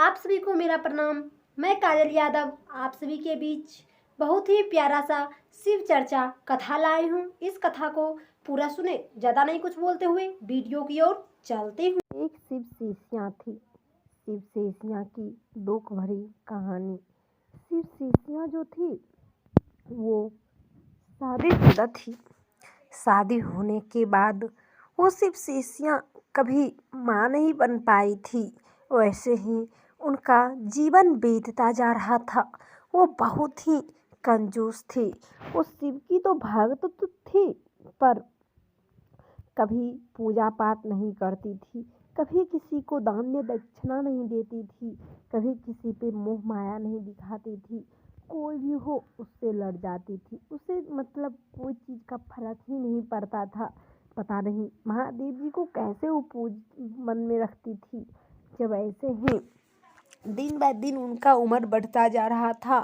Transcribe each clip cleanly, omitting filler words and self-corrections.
आप सभी को मेरा प्रणाम। मैं काजल यादव आप सभी के बीच बहुत ही प्यारा सा शिव चर्चा कथा लाई हूँ। इस कथा को पूरा सुने। ज़्यादा नहीं कुछ बोलते हुए वीडियो की ओर चलते हूँ। एक शिव शिष्या थी। शिव शिष्या की दुख भरी कहानी। शिव शिष्या जो थी वो शादीशुदा थी। शादी होने के बाद वो शिव शिष्या कभी माँ नहीं बन पाई थी। वैसे ही उनका जीवन बीतता जा रहा था। वो बहुत ही कंजूस थी। वो शिव की तो भक्त तो थी, पर कभी पूजा पाठ नहीं करती थी, कभी किसी को दान्य दक्षिणा नहीं देती थी, कभी किसी पे मोह माया नहीं दिखाती थी। कोई भी हो उससे लड़ जाती थी। उसे मतलब कोई चीज़ का फर्क ही नहीं पड़ता था। पता नहीं महादेव जी को कैसे वो मन में रखती थी। जब ऐसे ही दिन ब दिन उनका उम्र बढ़ता जा रहा था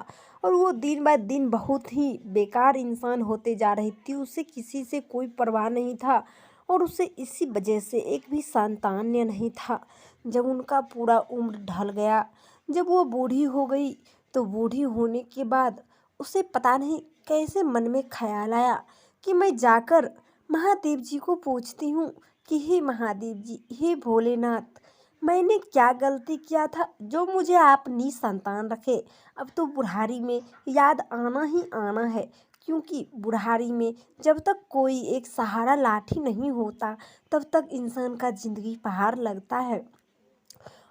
और वो दिन ब दिन बहुत ही बेकार इंसान होते जा रही थी। उसे किसी से कोई परवाह नहीं था और उसे इसी वजह से एक भी संतान नहीं था। जब उनका पूरा उम्र ढल गया, जब वो बूढ़ी हो गई, तो बूढ़ी होने के बाद उसे पता नहीं कैसे मन में ख्याल आया कि मैं जाकर महादेव जी को पूछती हूँ कि हे महादेव जी, हे भोलेनाथ, मैंने क्या गलती किया था जो मुझे आप निसंतान रखे। अब तो बुढ़ारी में याद आना ही आना है, क्योंकि बुढ़ारी में जब तक कोई एक सहारा लाठी नहीं होता तब तक इंसान का जिंदगी पहाड़ लगता है।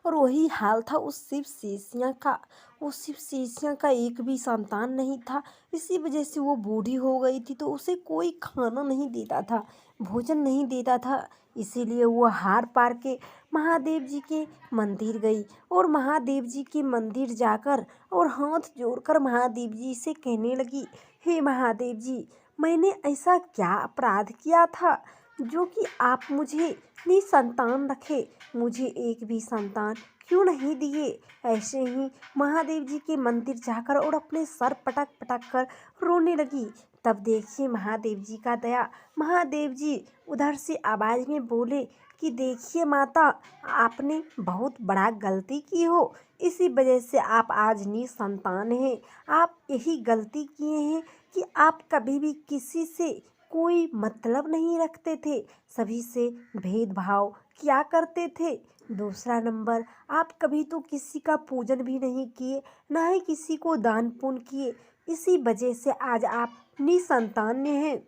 और वही हाल था उस शिव शिष्या का। उस शिव शिष्या का एक भी संतान नहीं था। इसी वजह से वो बूढ़ी हो गई थी, तो उसे कोई खाना नहीं देता था, भोजन नहीं देता था। इसीलिए वो हार पार के महादेव जी के मंदिर गई और महादेव जी के मंदिर जाकर और हाथ जोड़कर महादेव जी से कहने लगी, हे महादेव जी, मैंने ऐसा क्या अपराध किया था जो कि आप मुझे निसंतान रखे। मुझे एक भी संतान क्यों नहीं दिए। ऐसे ही महादेव जी के मंदिर जाकर और अपने सर पटक पटक कर रोने लगी। तब देखिए महादेव जी का दया। महादेव जी उधर से आवाज़ में बोले कि देखिए माता, आपने बहुत बड़ा गलती की हो, इसी वजह से आप आज निसंतान हैं। आप यही गलती किए हैं कि आप कभी भी किसी से कोई मतलब नहीं रखते थे, सभी से भेदभाव किया करते थे। दूसरा नंबर, आप कभी तो किसी का पूजन भी नहीं किए, ना ही किसी को दान पुण्य किए। इसी वजह से आज आप निसंतान हैं।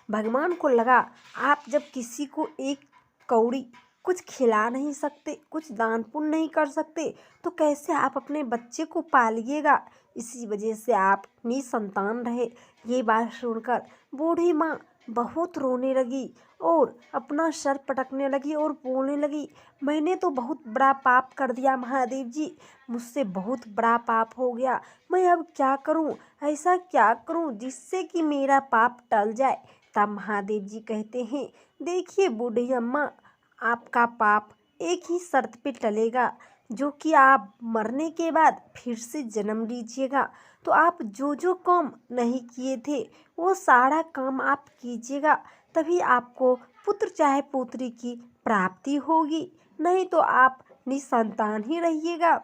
भगवान को लगा आप जब किसी को एक कौड़ी कुछ खिला नहीं सकते, कुछ दान पुण्य नहीं कर सकते, तो कैसे आप अपने बच्चे को पालिएगा। इसी वजह से आप निसंतान रहे। ये बात सुनकर बूढ़ी माँ बहुत रोने लगी और अपना सर पटकने लगी और बोलने लगी, मैंने तो बहुत बड़ा पाप कर दिया महादेव जी, मुझसे बहुत बड़ा पाप हो गया। मैं अब क्या करूं, ऐसा क्या करूं जिससे कि मेरा पाप टल जाए। तब महादेव जी कहते हैं, देखिए बूढ़ी अम्मा, आपका पाप एक ही शर्त पे टलेगा, जो कि आप मरने के बाद फिर से जन्म लीजिएगा। तो आप जो जो काम नहीं किए थे वो सारा काम आप कीजिएगा, तभी आपको पुत्र चाहे पुत्री की प्राप्ति होगी, नहीं तो आप निसंतान ही रहिएगा।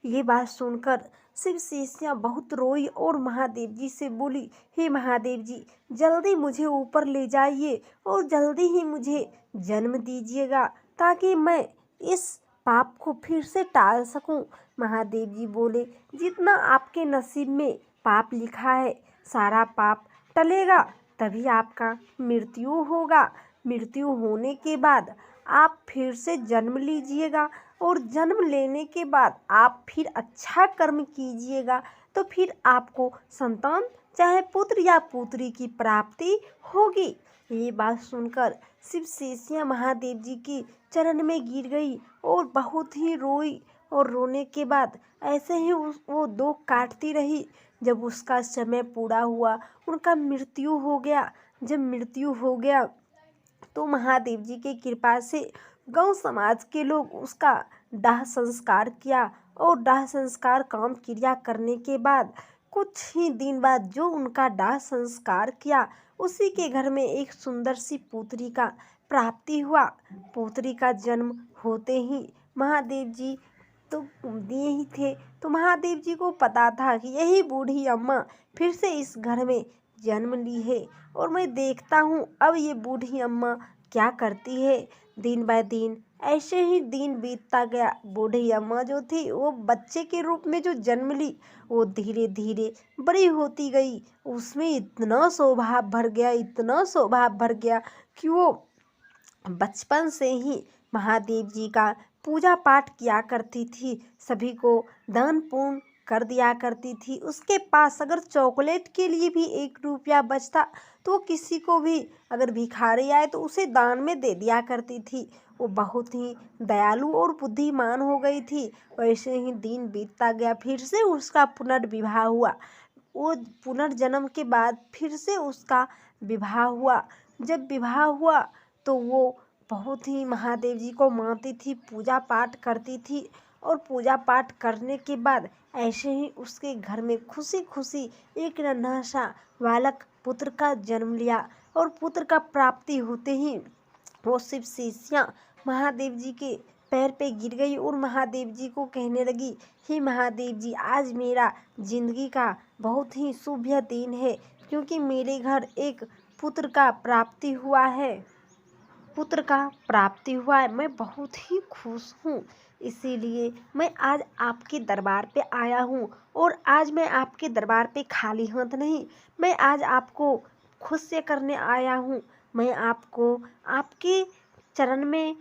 ये बात सुनकर शिव शिष्या बहुत रोई और महादेव जी से बोली, हे महादेव जी, जल्दी मुझे ऊपर ले जाइए और जल्दी ही मुझे जन्म दीजिएगा, ताकि मैं इस पाप को फिर से टाल सकूं। महादेव जी बोले, जितना आपके नसीब में पाप लिखा है सारा पाप टलेगा, तभी आपका मृत्यु होगा। मृत्यु होने के बाद आप फिर से जन्म लीजिएगा और जन्म लेने के बाद आप फिर अच्छा कर्म कीजिएगा, तो फिर आपको संतान चाहे पुत्र या पुत्री की प्राप्ति होगी। ये बात सुनकर शिव शिष्या महादेव जी की चरण में गिर गई और बहुत ही रोई और रोने के बाद ऐसे ही वो दुख काटती रही। जब उसका समय पूरा हुआ, उनका मृत्यु हो गया। जब मृत्यु हो गया तो महादेव जी की कृपा से गांव समाज के लोग उसका दाह संस्कार किया और दाह संस्कार काम क्रिया करने के बाद कुछ ही दिन बाद जो उनका दाह संस्कार किया, उसी के घर में एक सुंदर सी पुत्री का प्राप्ति हुआ। पुत्री का जन्म होते ही महादेव जी तो दिए ही थे। तो महादेव जी को पता था कि यही बूढ़ी अम्मा फिर से इस घर में जन्म ली है और मैं देखता हूँ अब ये बूढ़ी अम्मा क्या करती है। दिन बाय दिन ऐसे ही दिन बीतता गया। बूढ़ी अम्मा जो थी वो बच्चे के रूप में जो जन्म ली वो धीरे धीरे बड़ी होती गई। उसमें इतना स्वभाव भर गया, इतना स्वभाव भर गया कि वो बचपन से ही महादेव जी का पूजा पाठ किया करती थी, सभी को दान पुण्य कर दिया करती थी। उसके पास अगर चॉकलेट के लिए भी 1 रुपया बचता तो किसी को भी अगर भिखारी आए तो उसे दान में दे दिया करती थी। वो बहुत ही दयालु और बुद्धिमान हो गई थी। वैसे ही दिन बीतता गया, फिर से उसका पुनर्विवाह हुआ। वो पुनर्जन्म के बाद फिर से उसका विवाह हुआ। जब विवाह हुआ तो वो बहुत ही महादेव जी को मानती थी, पूजा पाठ करती थी और पूजा पाठ करने के बाद ऐसे ही उसके घर में खुशी खुशी एक नन्हा सा बालक पुत्र का जन्म लिया। और पुत्र का प्राप्ति होते ही वो शिव शिष्या महादेव जी के पैर पे गिर गई और महादेव जी को कहने लगी, हे महादेव जी, आज मेरा जिंदगी का बहुत ही शुभ दिन है क्योंकि मेरे घर एक पुत्र का प्राप्ति हुआ है। मैं बहुत ही खुश हूँ, इसीलिए मैं आज आपके दरबार पे आया हूँ। और आज मैं आपके दरबार पे खाली हाथ नहीं, मैं आज आपको खुश करने आया हूँ। मैं आपको आपके चरण में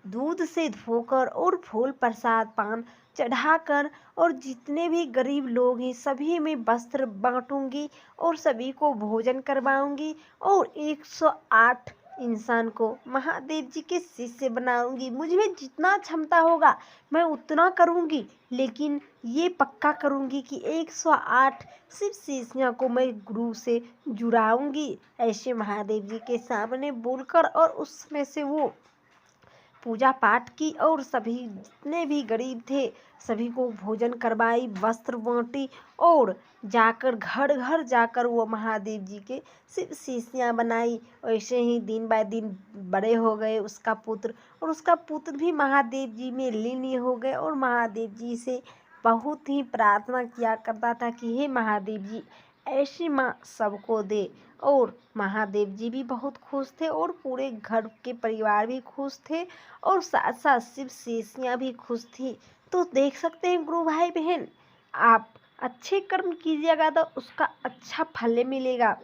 दूध से धोकर और फूल प्रसाद पान चढ़ाकर और जितने भी गरीब लोग हैं सभी में वस्त्र बांटूंगी और सभी को भोजन करवाऊंगी और 108 इंसान को महादेव जी के शिष्य बनाऊंगी। मुझमें जितना क्षमता होगा मैं उतना करूंगी, लेकिन ये पक्का करूंगी कि 108 शिव शिष्यों को मैं गुरु से जुड़ाऊंगी। ऐसे महादेव जी के सामने बोलकर और उसमें से वो पूजा पाठ की और सभी जितने भी गरीब थे सभी को भोजन करवाई, वस्त्र बांटी और जाकर घर घर जाकर वो महादेव जी के शिव शिष्यां बनाई। ऐसे ही दिन बाय दिन बड़े हो गए उसका पुत्र और उसका पुत्र भी महादेव जी में लीन हो गए और महादेव जी से बहुत ही प्रार्थना किया करता था कि हे महादेव जी, ऐसी माँ सबको दे। और महादेव जी भी बहुत खुश थे और पूरे घर के परिवार भी खुश थे और साथ साथ शिव शिष्यां भी खुश थी। तो देख सकते हैं गुरु भाई बहन, आप अच्छे कर्म कीजिएगा तो उसका अच्छा फल मिलेगा,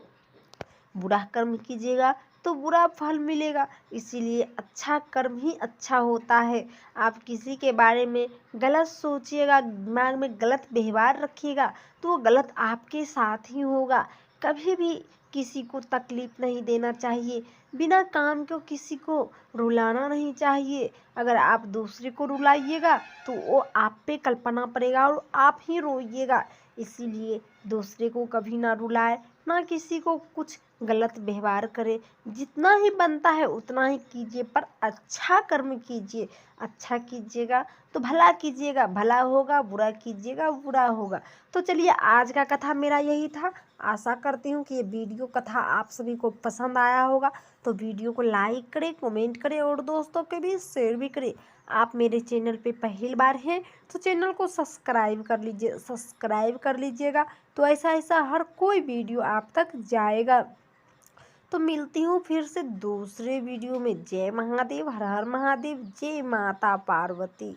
बुरा कर्म कीजिएगा तो बुरा फल मिलेगा। इसीलिए अच्छा कर्म ही अच्छा होता है। आप किसी के बारे में गलत सोचिएगा, दिमाग में गलत व्यवहार रखिएगा तो वो गलत आपके साथ ही होगा। कभी भी किसी को तकलीफ नहीं देना चाहिए, बिना काम के किसी को रुलाना नहीं चाहिए। अगर आप दूसरे को रुलाइएगा तो वो आप पे कल्पना पड़ेगा और आप ही रोइएगा। इसीलिए दूसरे को कभी ना रुलाए, ना किसी को कुछ गलत व्यवहार करे। जितना ही बनता है उतना ही कीजिए, पर अच्छा कर्म कीजिए। अच्छा कीजिएगा तो भला कीजिएगा, भला होगा, बुरा कीजिएगा बुरा होगा। तो चलिए, आज का कथा मेरा यही था। आशा करती हूँ कि ये वीडियो कथा आप सभी को पसंद आया होगा। तो वीडियो को लाइक करें, कमेंट करें और दोस्तों के बीच शेयर भी करें। आप मेरे चैनल पे पहली बार हैं तो चैनल को सब्सक्राइब कर लीजिएगा, तो ऐसा ऐसा हर कोई वीडियो आप तक जाएगा। तो मिलती हूँ फिर से दूसरे वीडियो में। जय महादेव, हर हर महादेव, जय माता पार्वती।